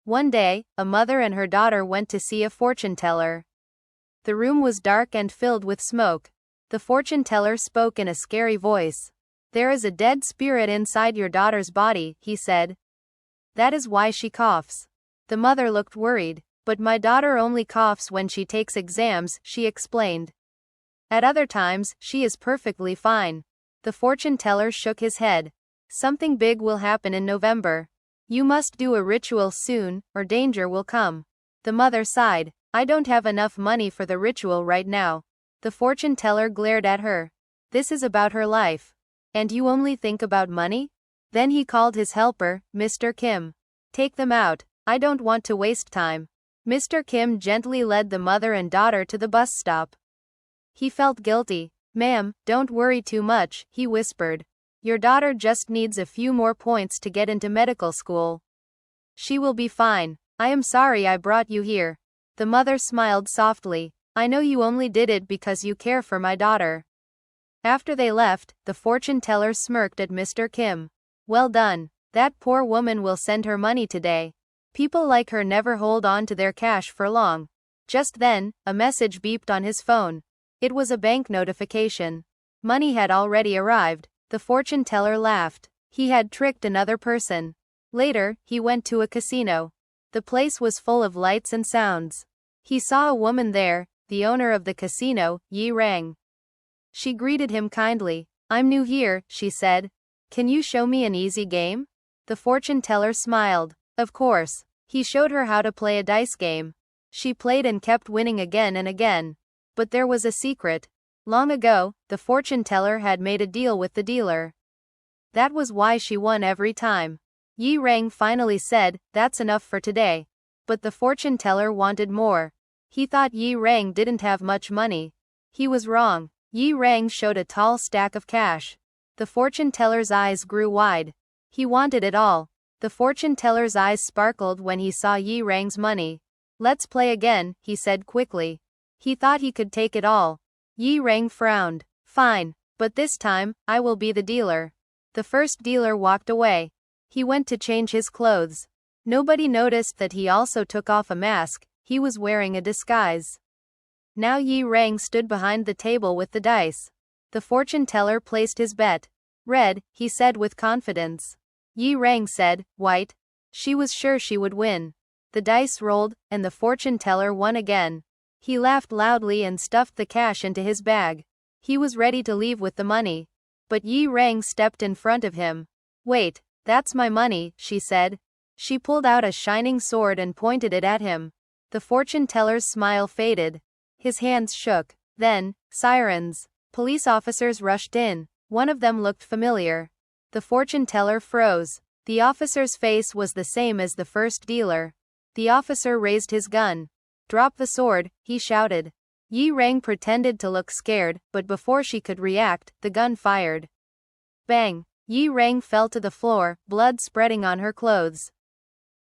One day, a mother and her daughter went to see a fortune teller. The room was dark and filled with smoke. The fortune teller spoke in a scary voice. "There is a dead spirit inside your daughter's body," he said. "That is why she coughs." The mother looked worried. "But my daughter only coughs when she takes exams," she explained. "At other times, she is perfectly fine." The fortune teller shook his head. "Something big will happen in November. You must do a ritual soon, or danger will come." The mother sighed. "I don't have enough money for the ritual right now." The fortune teller glared at her. "This is about her life. And you only think about money?" Then he called his helper, Mr. Kim. "Take them out. I don't want to waste time." Mr. Kim gently led the mother and daughter to the bus stop. He felt guilty. "Ma'am, don't worry too much," he whispered. "Your daughter just needs a few more points to get into medical school. She will be fine. I am sorry I brought you here." The mother smiled softly. "I know you only did it because you care for my daughter." After they left, the fortune teller smirked at Mr. Kim. "Well done. That poor woman will send her money today. People like her never hold on to their cash for long." Just then, a message beeped on his phone. It was a bank notification. Money had already arrived. The fortune teller laughed. He had tricked another person. Later, he went to a casino. The place was full of lights and sounds. He saw a woman there, the owner of the casino, Yi Rang. She greeted him kindly. "I'm new here," she said. "Can you show me an easy game?" The fortune teller smiled. Of course. He showed her how to play a dice game. She played and kept winning again and again. But there was a secret. Long ago, the fortune teller had made a deal with the dealer. That was why she won every time. Yi Rang finally said, "That's enough for today." But the fortune teller wanted more. He thought Yi Rang didn't have much money. He was wrong. Yi Rang showed a tall stack of cash. The fortune teller's eyes grew wide. He wanted it all. The fortune teller's eyes sparkled when he saw Yi Rang's money. "Let's play again," he said quickly. He thought he could take it all. Yi Rang frowned. "Fine. But this time, I will be the dealer." The first dealer walked away. He went to change his clothes. Nobody noticed that he also took off a mask. He was wearing a disguise. Now Yi Rang stood behind the table with the dice. The fortune teller placed his bet. "Red," he said with confidence. Yi Rang said, "White." She was sure she would win. The dice rolled, and the fortune teller won again. He laughed loudly and stuffed the cash into his bag. He was ready to leave with the money. But Yi Rang stepped in front of him. "Wait, that's my money," she said. She pulled out a shining sword and pointed it at him. The fortune teller's smile faded. His hands shook. Then, sirens. Police officers rushed in. One of them looked familiar. The fortune teller froze. The officer's face was the same as the first dealer. The officer raised his gun. "Drop the sword," he shouted. Yi Rang pretended to look scared, but before she could react, the gun fired. Bang! Yi Rang fell to the floor, blood spreading on her clothes.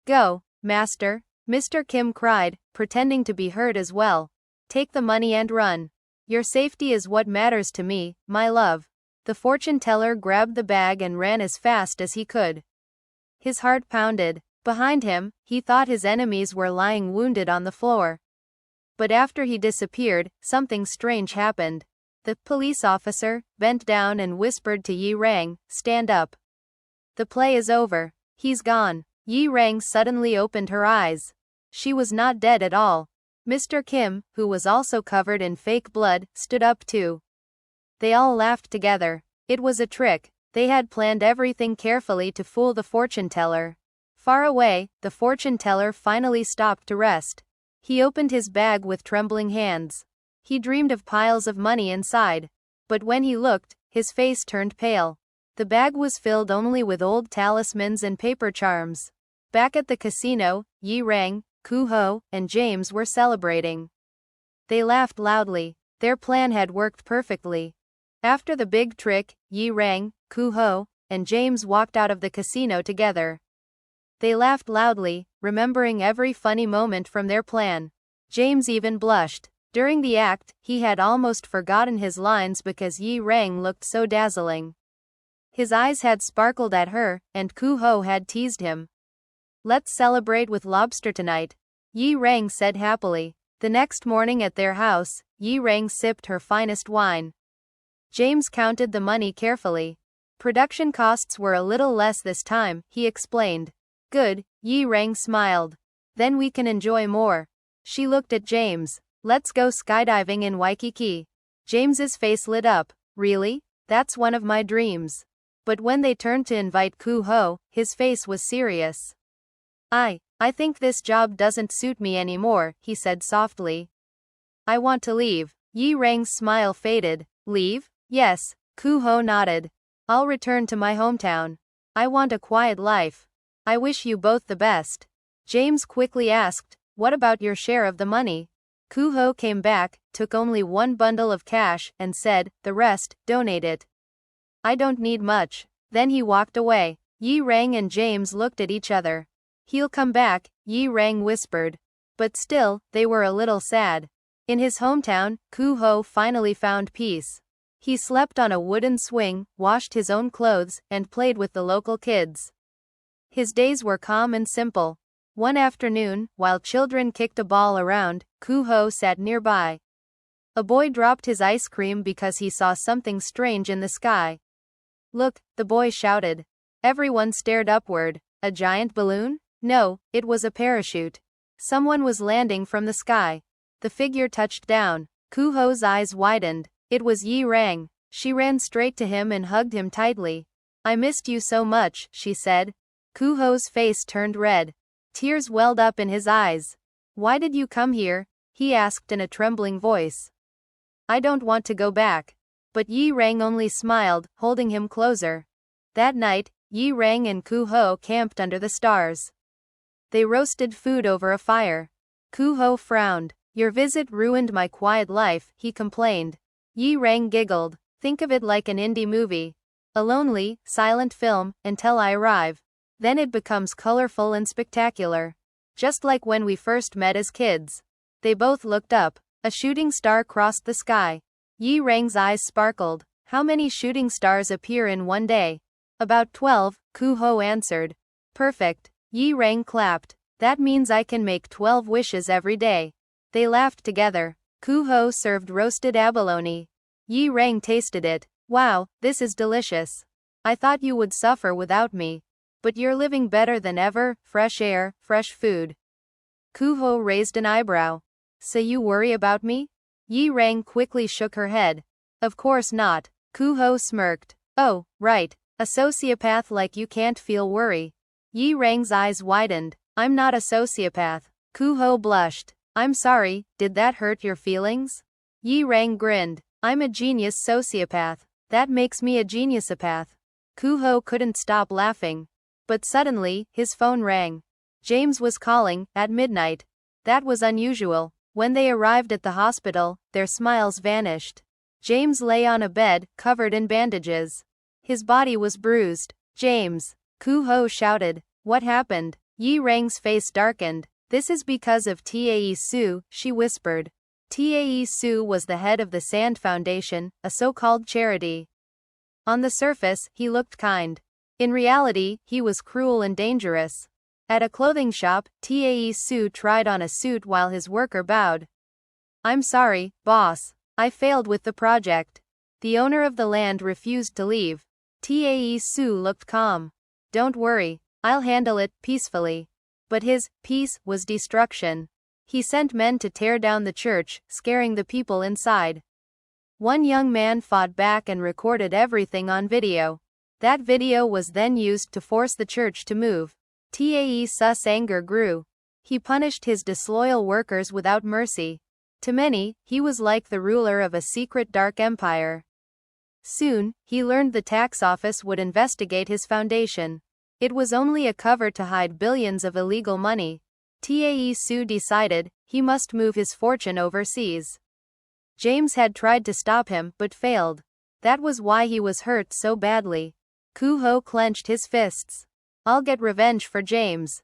"Go, master," Mr. Kim cried, pretending to be hurt as well. "Take the money and run. Your safety is what matters to me, my love." The fortune teller grabbed the bag and ran as fast as he could. His heart pounded. Behind him, he thought his enemies were lying wounded on the floor. But after he disappeared, something strange happened. The police officer bent down and whispered to Yi Rang, "Stand up. The play is over. He's gone." Yi Rang suddenly opened her eyes. She was not dead at all. Mr. Kim, who was also covered in fake blood, stood up too. They all laughed together. It was a trick. They had planned everything carefully to fool the fortune teller. Far away, the fortune teller finally stopped to rest. He opened his bag with trembling hands. He dreamed of piles of money inside. But when he looked, his face turned pale. The bag was filled only with old talismans and paper charms. Back at the casino, Yi Rang, Ku Ho, and James were celebrating. They laughed loudly. Their plan had worked perfectly. After the big trick, Yi Rang, Ku Ho, and James walked out of the casino together. They laughed loudly, remembering every funny moment from their plan. James even blushed. During the act, he had almost forgotten his lines because Yi Rang looked so dazzling. His eyes had sparkled at her, and Ku Ho had teased him. Let's celebrate with lobster tonight, Yi Rang said happily. The next morning at their house, Yi Rang sipped her finest wine. James counted the money carefully. Production costs were a little less this time, he explained. Good, Yi Rang smiled. Then we can enjoy more. She looked at James. Let's go skydiving in Waikiki. James's face lit up. Really? That's one of my dreams. But when they turned to invite Kuho, his face was serious. I think this job doesn't suit me anymore, he said softly. I want to leave. Yi Rang's smile faded. Leave? Yes, Kuho nodded. I'll return to my hometown. I want a quiet life. I wish you both the best. James quickly asked, what about your share of the money? Kuho came back, took only one bundle of cash, and said, the rest, donate it. I don't need much. Then he walked away. Yi Rang and James looked at each other. He'll come back, Yi Rang whispered. But still, they were a little sad. In his hometown, Kuho finally found peace. He slept on a wooden swing, washed his own clothes, and played with the local kids. His days were calm and simple. One afternoon, while children kicked a ball around, Kuho sat nearby. A boy dropped his ice cream because he saw something strange in the sky. Look, the boy shouted. Everyone stared upward. A giant balloon? No, it was a parachute. Someone was landing from the sky. The figure touched down. Kuho's eyes widened. It was Yi Rang. She ran straight to him and hugged him tightly. I missed you so much, she said. Kuho's face turned red. Tears welled up in his eyes. Why did you come here? He asked in a trembling voice. I don't want to go back. But Yi Rang only smiled, holding him closer. That night, Yi Rang and Kuho camped under the stars. They roasted food over a fire. Kuho frowned. Your visit ruined my quiet life, he complained. Yi Rang giggled. Think of it like an indie movie. A lonely, silent film, until I arrive. Then it becomes colorful and spectacular. Just like when we first met as kids. They both looked up. A shooting star crossed the sky. Yi Rang's eyes sparkled. How many shooting stars appear in one day? About 12, Kuho answered. Perfect. Yi Rang clapped. That means I can make 12 wishes every day. They laughed together. Kuho served roasted abalone. Yi Rang tasted it. Wow, this is delicious. I thought you would suffer without me. But you're living better than ever, fresh air, fresh food. Kuho raised an eyebrow. So you worry about me? Yi Rang quickly shook her head. Of course not. Kuho smirked. Oh, right. A sociopath like you can't feel worry. Yi Rang's eyes widened. I'm not a sociopath. Kuho blushed. I'm sorry, did that hurt your feelings? Yi Rang grinned. I'm a genius sociopath. That makes me a geniusopath. Kuho couldn't stop laughing. But suddenly, his phone rang. James was calling, at midnight. That was unusual. When they arrived at the hospital, their smiles vanished. James lay on a bed, covered in bandages. His body was bruised. James. Kuho shouted. What happened? Yi Rang's face darkened. This is because of Tae Soo, she whispered. Tae Soo was the head of the Sand Foundation, a so-called charity. On the surface, he looked kind. In reality, he was cruel and dangerous. At a clothing shop, Tae Soo tried on a suit while his worker bowed. I'm sorry, boss. I failed with the project. The owner of the land refused to leave. Tae Soo looked calm. Don't worry, I'll handle it peacefully. But his peace was destruction. He sent men to tear down the church, scaring the people inside. One young man fought back and recorded everything on video. That video was then used to force the church to move. Tae Soo's anger grew. He punished his disloyal workers without mercy. To many, he was like the ruler of a secret dark empire. Soon, he learned the tax office would investigate his foundation. It was only a cover to hide billions of illegal money. Tae Soo decided he must move his fortune overseas. James had tried to stop him but failed. That was why he was hurt so badly. Kuho clenched his fists. I'll get revenge for James.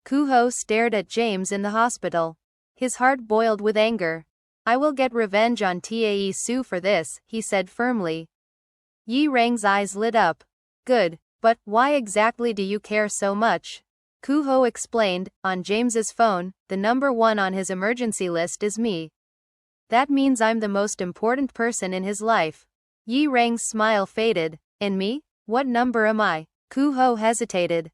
Kuho stared at James in the hospital. His heart boiled with anger. I will get revenge on Tae Soo for this, he said firmly. Yi Rang's eyes lit up. Good, but why exactly do you care so much? Kuho explained. On James's phone, the number 1 on his emergency list is me. That means I'm the most important person in his life. Yi Rang's smile faded. And me? What number am I? Kuho hesitated.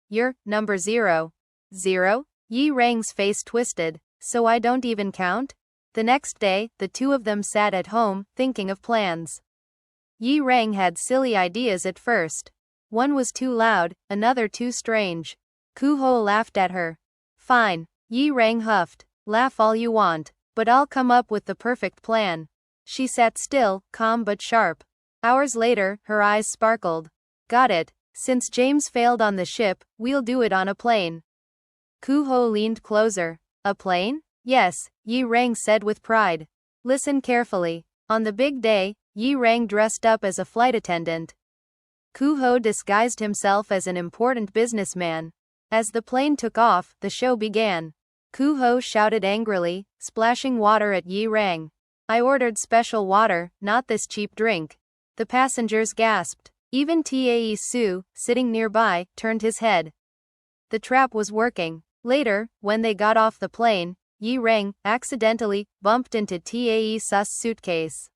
You're number 0. 0? Yi Rang's face twisted. So I don't even count? The next day, the two of them sat at home, thinking of plans. Yi Rang had silly ideas at first. One was too loud, another too strange. Kuho laughed at her. Fine. Yi Rang huffed. Laugh all you want, but I'll come up with the perfect plan. She sat still, calm but sharp. Hours later, her eyes sparkled. Got it. Since James failed on the ship, we'll do it on a plane. Kuho leaned closer. A plane? Yes, Yi Rang said with pride. Listen carefully. On the big day, Yi Rang dressed up as a flight attendant. Kuho disguised himself as an important businessman. As the plane took off, the show began. Kuho shouted angrily, splashing water at Yi Rang. I ordered special water, not this cheap drink. The passengers gasped. Even Tae Soo, sitting nearby, turned his head. The trap was working. Later, when they got off the plane, Yi Rang accidentally bumped into Tae Soo's suitcase.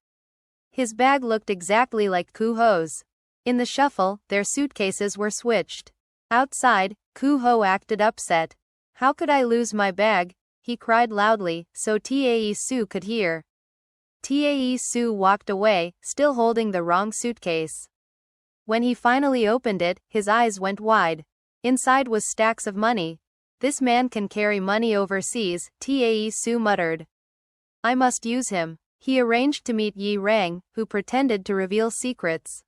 His bag looked exactly like Kuho's. In the shuffle, their suitcases were switched. Outside, Kuho acted upset. How could I lose my bag? He cried loudly, so Tae Soo could hear. Tae Soo walked away, still holding the wrong suitcase. When he finally opened it, his eyes went wide. Inside was stacks of money. This man can carry money overseas, Tae Soo muttered. I must use him. He arranged to meet Yi Rang, who pretended to reveal secrets.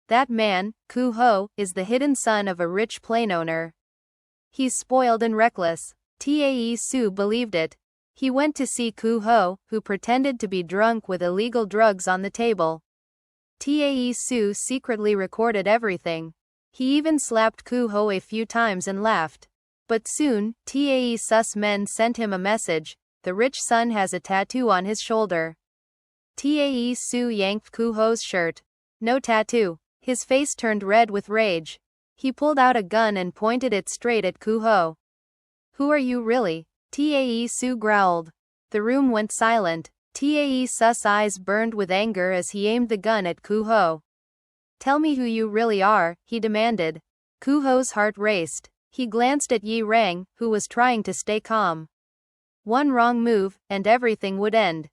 That man, Kuho, is the hidden son of a rich plane owner. He's spoiled and reckless. Tae Soo believed it. He went to see Kuho, who pretended to be drunk with illegal drugs on the table. Tae Soo secretly recorded everything. He even slapped Kuho a few times and laughed. But soon, Tae Soo's men sent him a message. The rich son has a tattoo on his shoulder. Tae Soo yanked Kuho's shirt. No tattoo. His face turned red with rage. He pulled out a gun and pointed it straight at Kuho. Who are you really? Tae Soo growled. The room went silent. Tae Soo's eyes burned with anger as he aimed the gun at Kuho. Tell me who you really are, he demanded. Kuho's heart raced. He glanced at Yi Rang, who was trying to stay calm. One wrong move, and everything would end.